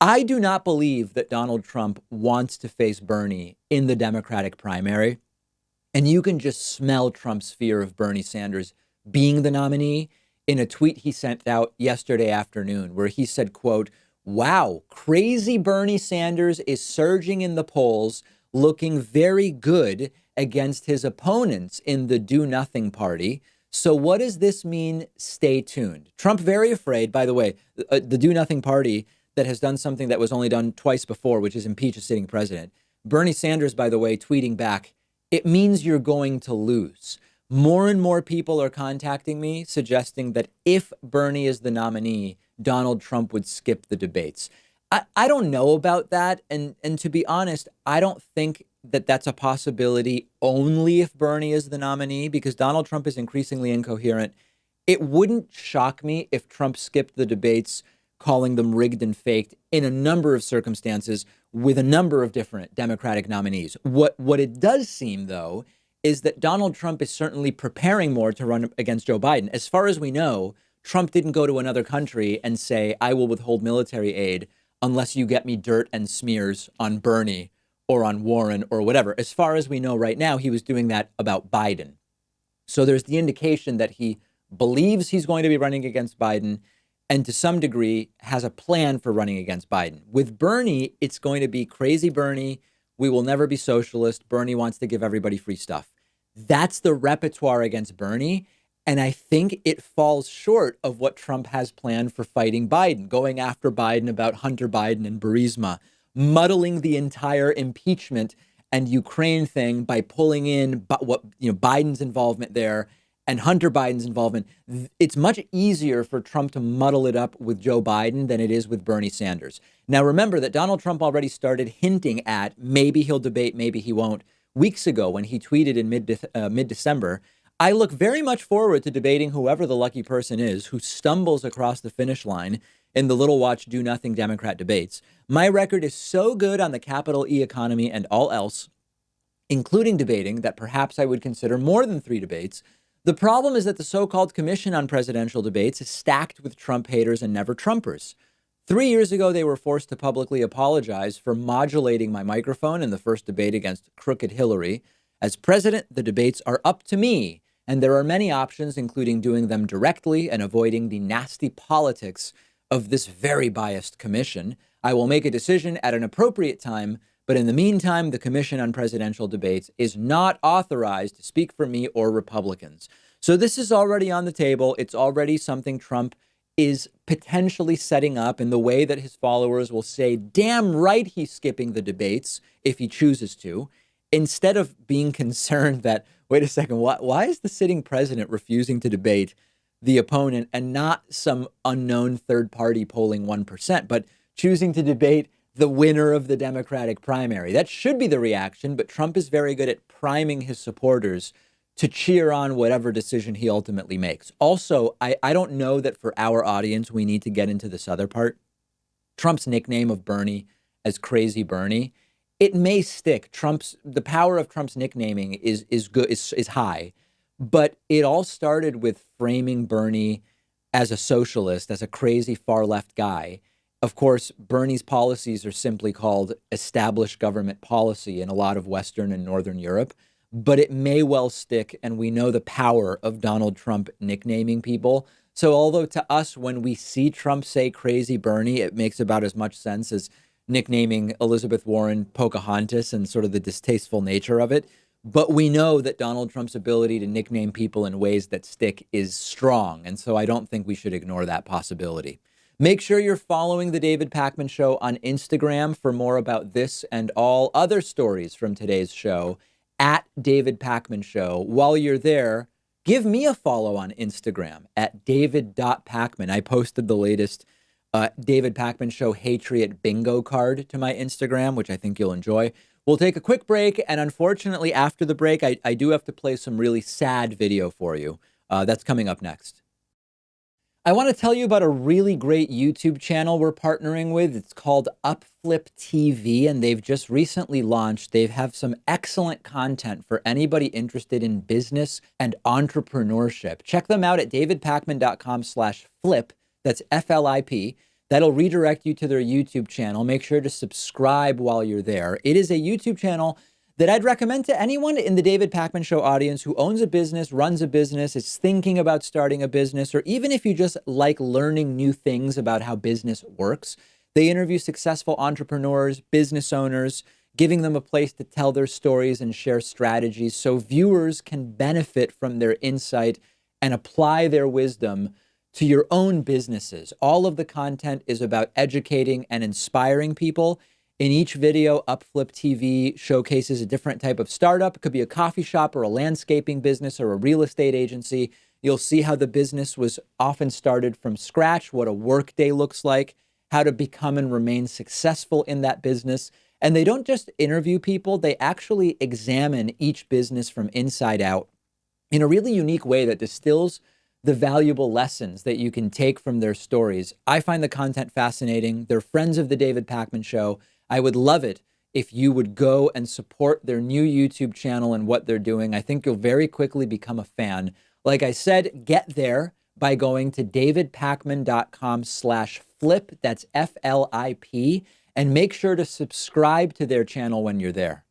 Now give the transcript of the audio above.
I do not believe that Donald Trump wants to face Bernie in the Democratic primary. And you can just smell Trump's fear of Bernie Sanders being the nominee in a tweet he sent out yesterday afternoon, where he said, quote, "Wow, crazy Bernie Sanders is surging in the polls, looking very good against his opponents in the Do Nothing Party. So what does this mean? Stay tuned." Trump very afraid, by the way, the Do Nothing Party that has done something that was only done twice before, which is impeach a sitting president. Bernie Sanders, by the way, tweeting back, "It means you're going to lose." More and more people are contacting me suggesting that if Bernie is the nominee, Donald Trump would skip the debates. I don't know about that. And to be honest, I don't think that that's a possibility only if Bernie is the nominee, because Donald Trump is increasingly incoherent. It wouldn't shock me if Trump skipped the debates, calling them rigged and faked in a number of circumstances with a number of different Democratic nominees. What it does seem, though, is that Donald Trump is certainly preparing more to run against Joe Biden. As far as we know, Trump didn't go to another country and say, "I will withhold military aid unless you get me dirt and smears on Bernie or on Warren or whatever." As far as we know right now, he was doing that about Biden. So there's the indication that he believes he's going to be running against Biden and to some degree has a plan for running against Biden. With Bernie, it's going to be crazy Bernie. We will never be socialist. Bernie wants to give everybody free stuff. That's the repertoire against Bernie. And I think it falls short of what Trump has planned for fighting Biden, going after Biden about Hunter Biden and Burisma, muddling the entire impeachment and Ukraine thing by pulling in Biden's involvement there and Hunter Biden's involvement. It's much easier for Trump to muddle it up with Joe Biden than it is with Bernie Sanders. Now, remember that Donald Trump already started hinting at maybe he'll debate, maybe he won't, weeks ago when he tweeted in mid-December, "I look very much forward to debating whoever the lucky person is who stumbles across the finish line in the Little Watch Do Nothing Democrat debates. My record is so good on the capital E economy and all else, including debating, that perhaps I would consider more than 3 debates. The problem is that the so-called Commission on Presidential Debates is stacked with Trump haters and never Trumpers. 3 years ago, they were forced to publicly apologize for modulating my microphone in the first debate against crooked Hillary. As president, the debates are up to me, and there are many options, including doing them directly and avoiding the nasty politics of this very biased commission. I will make a decision at an appropriate time, but in the meantime, the Commission on Presidential Debates is not authorized to speak for me or Republicans." So this is already on the table. It's already something Trump is potentially setting up in the way that his followers will say, damn right he's skipping the debates if he chooses to, instead of being concerned that, wait a second, why is the sitting president refusing to debate the opponent and not some unknown third party polling 1%, but choosing to debate the winner of the Democratic primary? That should be the reaction, but Trump is very good at priming his supporters to cheer on whatever decision he ultimately makes. Also, I don't know that for our audience, we need to get into this other part. Trump's nickname of Bernie as Crazy Bernie, it may stick. The power of Trump's nicknaming is high, but it all started with framing Bernie as a socialist, as a crazy far left guy. Of course, Bernie's policies are simply called established government policy in a lot of Western and Northern Europe, but it may well stick. And we know the power of Donald Trump nicknaming people. So although to us, when we see Trump say Crazy Bernie, it makes about as much sense as nicknaming Elizabeth Warren Pocahontas and sort of the distasteful nature of it. But we know that Donald Trump's ability to nickname people in ways that stick is strong. And so I don't think we should ignore that possibility. Make sure you're following The David Pakman Show on Instagram for more about this and all other stories from today's show at David Pakman Show. While you're there, give me a follow on Instagram at david.pakman. I posted the latest David Pakman Show Hatriot bingo card to my Instagram, which I think you'll enjoy. We'll take a quick break. And unfortunately, after the break, I do have to play some really sad video for you. That's coming up next. I want to tell you about a really great YouTube channel we're partnering with. It's called Upflip TV, and they've just recently launched. They have some excellent content for anybody interested in business and entrepreneurship. Check them out at davidpakman.com/flip. That's FLIP. That'll redirect you to their YouTube channel. Make sure to subscribe while you're there. It is a YouTube channel that I'd recommend to anyone in the David Pakman Show audience who owns a business, runs a business, is thinking about starting a business, or even if you just like learning new things about how business works. They interview successful entrepreneurs, business owners, giving them a place to tell their stories and share strategies so viewers can benefit from their insight and apply their wisdom to your own businesses. All of the content is about educating and inspiring people. In each video, Upflip TV showcases a different type of startup. It could be a coffee shop or a landscaping business or a real estate agency. You'll see how the business was often started from scratch, what a workday looks like, how to become and remain successful in that business. And they don't just interview people, they actually examine each business from inside out in a really unique way that distills the valuable lessons that you can take from their stories. I find the content fascinating. They're friends of the David Pakman Show. I would love it if you would go and support their new YouTube channel and what they're doing. I think you'll very quickly become a fan. Like I said, get there by going to davidpakman.com/flip. That's FLIP. And make sure to subscribe to their channel when you're there.